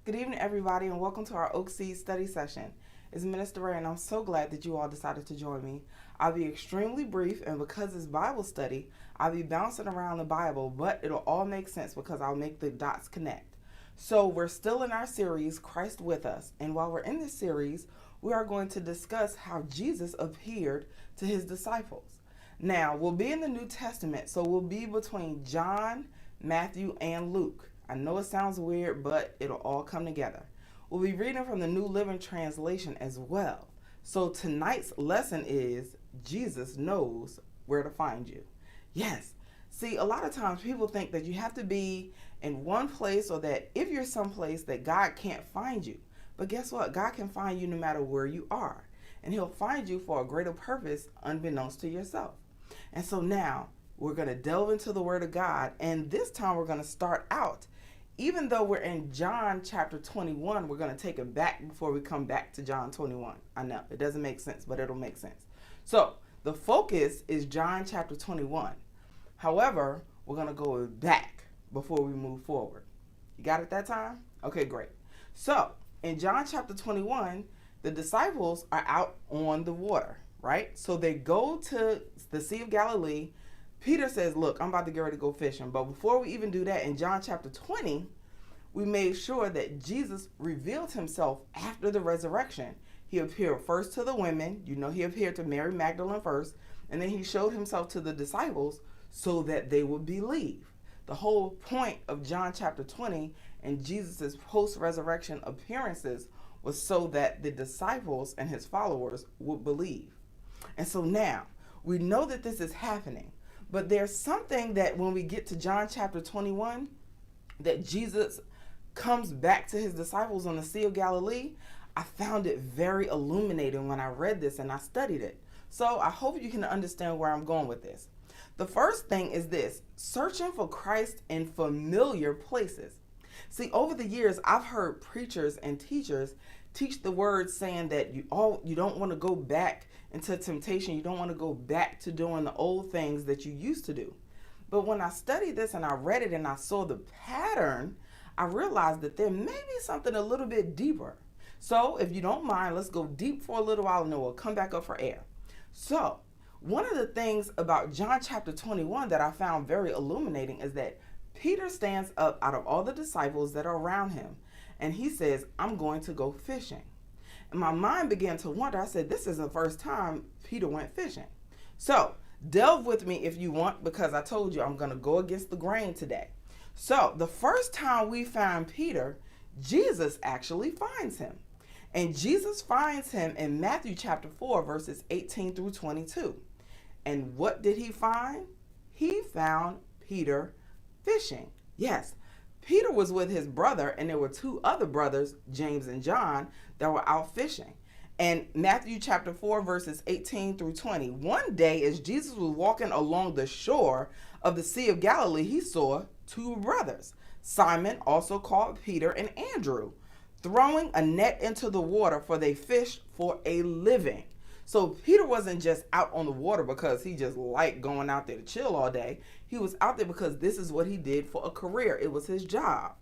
Good evening, everybody, and welcome to our Oak Seed study session. It's Minister Ray, and I'm so glad that you all decided to join me. I'll be extremely brief, and because it's Bible study, I'll be bouncing around the Bible, but it'll all make sense because I'll make the dots connect. So we're still in our series, Christ with Us, and while we're in this series, we are going to discuss how Jesus appeared to his disciples. Now, we'll be in the New Testament, so we'll be between John, Matthew, and Luke. I know it sounds weird, but it'll all come together. We'll be reading from the New Living Translation as well. So tonight's lesson is Jesus knows where to find you. Yes. See, a lot of times people think that you have to be in one place or that if you're someplace that God can't find you. But guess what? God can find you no matter where you are. And he'll find you for a greater purpose unbeknownst to yourself. And so now we're going to delve into the Word of God. And this time we're going to start out. Even though we're in John chapter 21, we're going to take it back before we come back to John 21. I know it doesn't make sense, but it'll make sense. So the focus is John chapter 21. However, we're going to go back before we move forward. You got it that time? Okay, great. So in John chapter 21, the disciples are out on the water, right? So they go to the Sea of Galilee. Peter says, look, I'm about to get ready to go fishing. But before we even do that, in John chapter 20, we made sure that Jesus revealed himself after the resurrection. He appeared first to the women. You know, he appeared to Mary Magdalene first. And then he showed himself to the disciples so that they would believe. The whole point of John chapter 20 and Jesus' post-resurrection appearances was so that the disciples and his followers would believe. And so now, we know that this is happening. But there's something that when we get to John chapter 21, that Jesus comes back to his disciples on the Sea of Galilee. I found it very illuminating when I read this and I studied it. So I hope you can understand where I'm going with this. The first thing is this: searching for Christ in familiar places. See, over the years, I've heard preachers and teachers teach the word saying that you don't want to go back into temptation. You don't want to go back to doing the old things that you used to do. But when I studied this and I read it and I saw the pattern, I realized that there may be something a little bit deeper. So if you don't mind, let's go deep for a little while and then we'll come back up for air. So one of the things about John chapter 21 that I found very illuminating is that Peter stands up out of all the disciples that are around him and he says, I'm going to go fishing. And my mind began to wonder. I said, this is the first time Peter went fishing. So delve with me if you want, because I told you I'm going to go against the grain today. So the first time we find Peter, Jesus actually finds him. And Jesus finds him in Matthew chapter 4, verses 18 through 22. And what did he find? He found Peter fishing. Yes, Peter was with his brother, and there were two other brothers, James and John, that were out fishing. And Matthew chapter 4, verses 18 through 20. One day, as Jesus was walking along the shore of the Sea of Galilee, he saw two brothers, Simon, also called Peter, and Andrew, throwing a net into the water, for they fished for a living. So Peter wasn't just out on the water because he just liked going out there to chill all day. He was out there because this is what he did for a career. It was his job.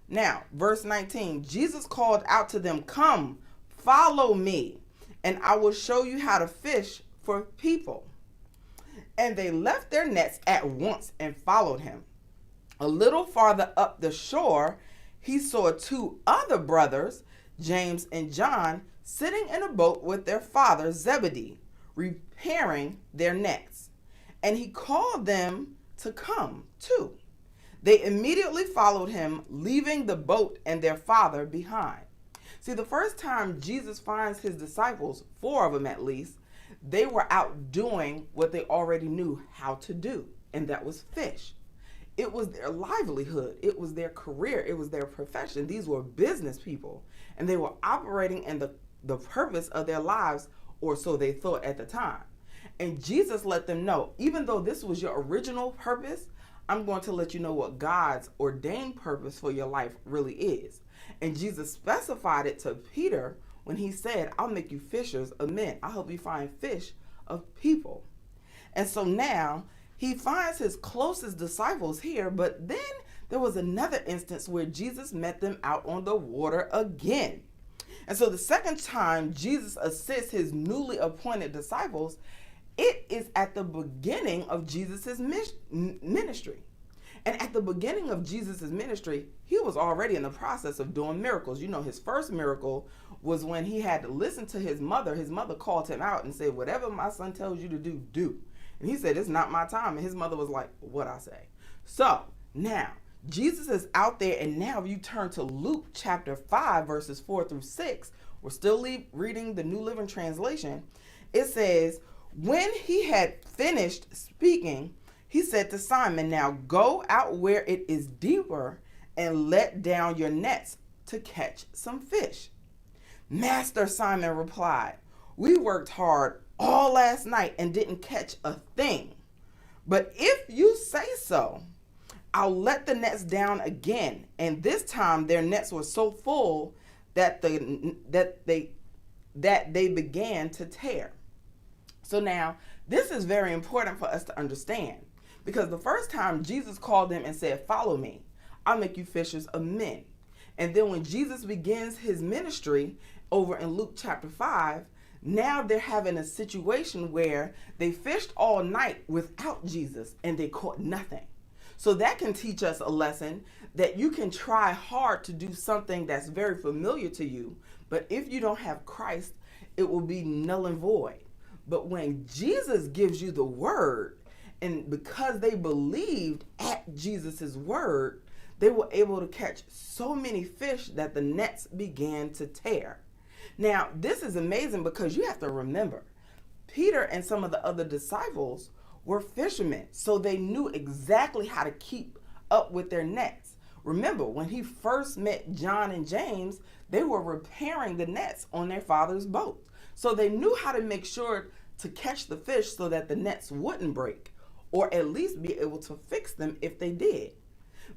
Now, verse 19, Jesus called out to them, come, follow me, and I will show you how to fish for people. And they left their nets at once and followed him. A little farther up the shore, he saw two other brothers, James and John, sitting in a boat with their father Zebedee, repairing their nets. And he called them to come too. They immediately followed him, leaving the boat and their father behind. See, the first time Jesus finds his disciples, 4 of them at least, they were out doing what they already knew how to do, and that was fish. It was their livelihood. It was their career. It was their profession. These were business people, and they were operating in the purpose of their lives, or so they thought at the time. And Jesus let them know, even though this was your original purpose, I'm going to let you know what God's ordained purpose for your life really is. And Jesus specified it to Peter when he said, I'll make you fishers of men. I'll help you find fish of people. And so now he finds his closest disciples here, but then there was another instance where Jesus met them out on the water again. And so the second time Jesus assists his newly appointed disciples, it is at the beginning of Jesus' ministry. And at the beginning of Jesus' ministry, he was already in the process of doing miracles. You know, his first miracle was when he had to listen to his mother. His mother called him out and said, whatever my son tells you to do, do. And he said, it's not my time. And his mother was like, what I say? So now Jesus is out there. And now if you turn to Luke chapter 5, verses 4 through 6, we're still reading the New Living Translation. It says, when he had finished speaking, he said to Simon, now go out where it is deeper and let down your nets to catch some fish. Master, Simon replied, we worked hard all last night and didn't catch a thing. But if you say so, I'll let the nets down again. And this time their nets were so full that they began to tear. So now this is very important for us to understand, because the first time Jesus called them and said, follow me, I'll make you fishers of men. And then when Jesus begins his ministry over in Luke chapter 5, now they're having a situation where they fished all night without Jesus and they caught nothing. So that can teach us a lesson that you can try hard to do something that's very familiar to you, but if you don't have Christ, it will be null and void. But when Jesus gives you the word, and because they believed at Jesus's word, they were able to catch so many fish that the nets began to tear. Now, this is amazing because you have to remember, Peter and some of the other disciples were fishermen, so they knew exactly how to keep up with their nets. Remember, when he first met John and James, they were repairing the nets on their father's boat. So they knew how to make sure to catch the fish so that the nets wouldn't break, or at least be able to fix them if they did.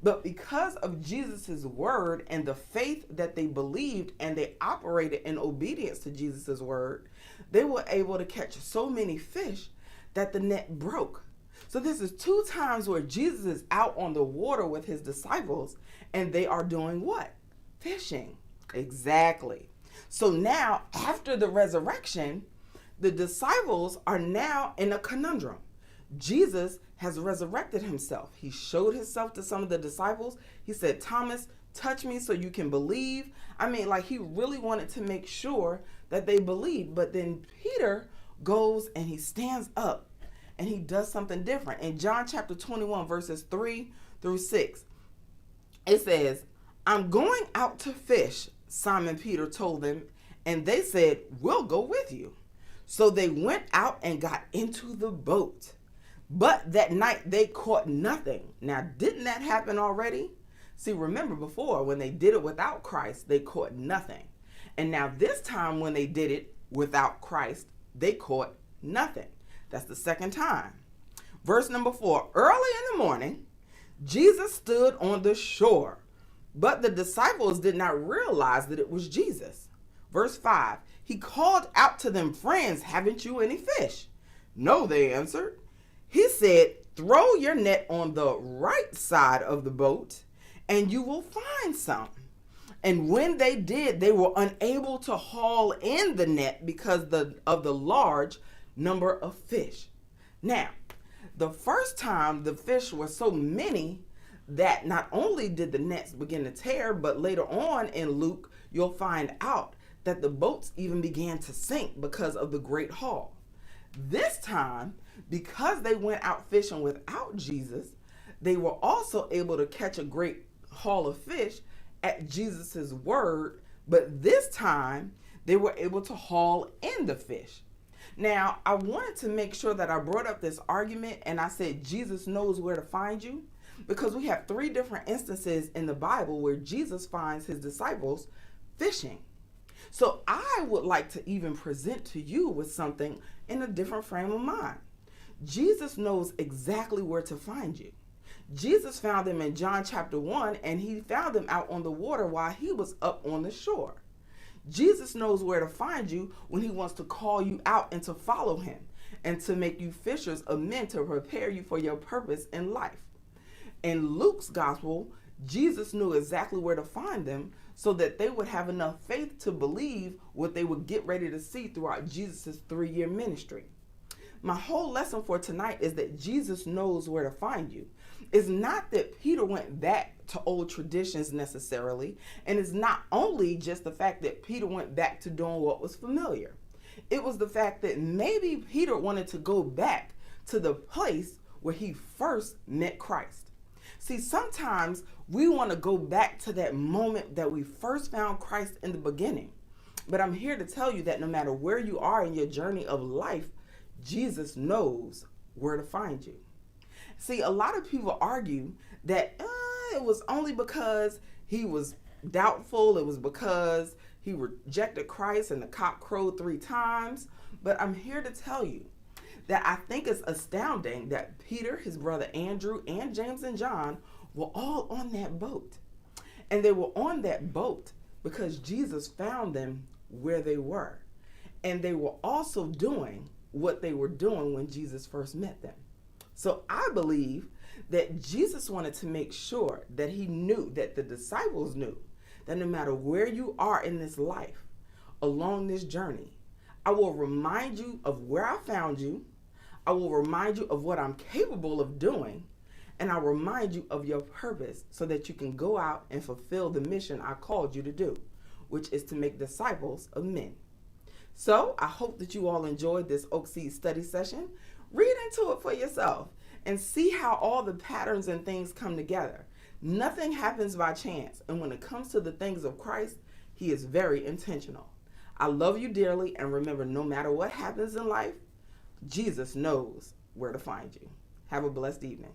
But because of Jesus's word and the faith that they believed and they operated in obedience to Jesus's word, they were able to catch so many fish that the net broke. So this is 2 times where Jesus is out on the water with his disciples and they are doing what? Fishing. Exactly. So now after the resurrection, the disciples are now in a conundrum. Jesus has resurrected himself. He showed himself to some of the disciples. He said, Thomas, touch me so you can believe. I mean, like, he really wanted to make sure that they believed. But then Peter goes and he stands up and he does something different. In John chapter 21, verses 3 through 6, it says, I'm going out to fish, Simon Peter told them, and they said, we'll go with you. So they went out and got into the boat. But that night they caught nothing. Now, didn't that happen already? See, remember before, when they did it without Christ, they caught nothing. And now this time when they did it without Christ, they caught nothing. That's the second time. Verse number 4, early in the morning, Jesus stood on the shore, but the disciples did not realize that it was Jesus. Verse 5, he called out to them, friends, haven't you any fish? No, they answered. He said, throw your net on the right side of the boat and you will find some. And when they did, they were unable to haul in the net because of the large number of fish. Now, the first time the fish were so many that not only did the nets begin to tear, but later on in Luke, you'll find out that the boats even began to sink because of the great haul. This time, because they went out fishing without Jesus, they were also able to catch a great haul of fish at Jesus's word, but this time they were able to haul in the fish. Now, I wanted to make sure that I brought up this argument and I said Jesus knows where to find you, because we have 3 different instances in the Bible where Jesus finds his disciples fishing. So I would like to even present to you with something in a different frame of mind. Jesus knows exactly where to find you. Jesus found them in John chapter 1, and he found them out on the water while he was up on the shore. Jesus knows where to find you when he wants to call you out and to follow him and to make you fishers of men, to prepare you for your purpose in life. In Luke's gospel, Jesus knew exactly where to find them so that they would have enough faith to believe what they would get ready to see throughout Jesus' 3-year ministry. My whole lesson for tonight is that Jesus knows where to find you. It's not that Peter went back to old traditions necessarily, and it's not only just the fact that Peter went back to doing what was familiar. It was the fact that maybe Peter wanted to go back to the place where he first met Christ. See, sometimes we want to go back to that moment that we first found Christ in the beginning. But I'm here to tell you that no matter where you are in your journey of life, Jesus knows where to find you. See, a lot of people argue that it was only because he was doubtful, it was because he rejected Christ and the cock crowed 3 times. But I'm here to tell you that I think it's astounding that Peter, his brother Andrew, and James and John were all on that boat. And they were on that boat because Jesus found them where they were. And they were also doing what they were doing when Jesus first met them. So I believe that Jesus wanted to make sure that he knew, that the disciples knew, that no matter where you are in this life, along this journey, I will remind you of where I found you, I will remind you of what I'm capable of doing, and I'll remind you of your purpose so that you can go out and fulfill the mission I called you to do, which is to make disciples of men. So I hope that you all enjoyed this Oak Seed study session. Read into it for yourself and see how all the patterns and things come together. Nothing happens by chance, and when it comes to the things of Christ, he is very intentional. I love you dearly, and remember, no matter what happens in life, Jesus knows where to find you. Have a blessed evening.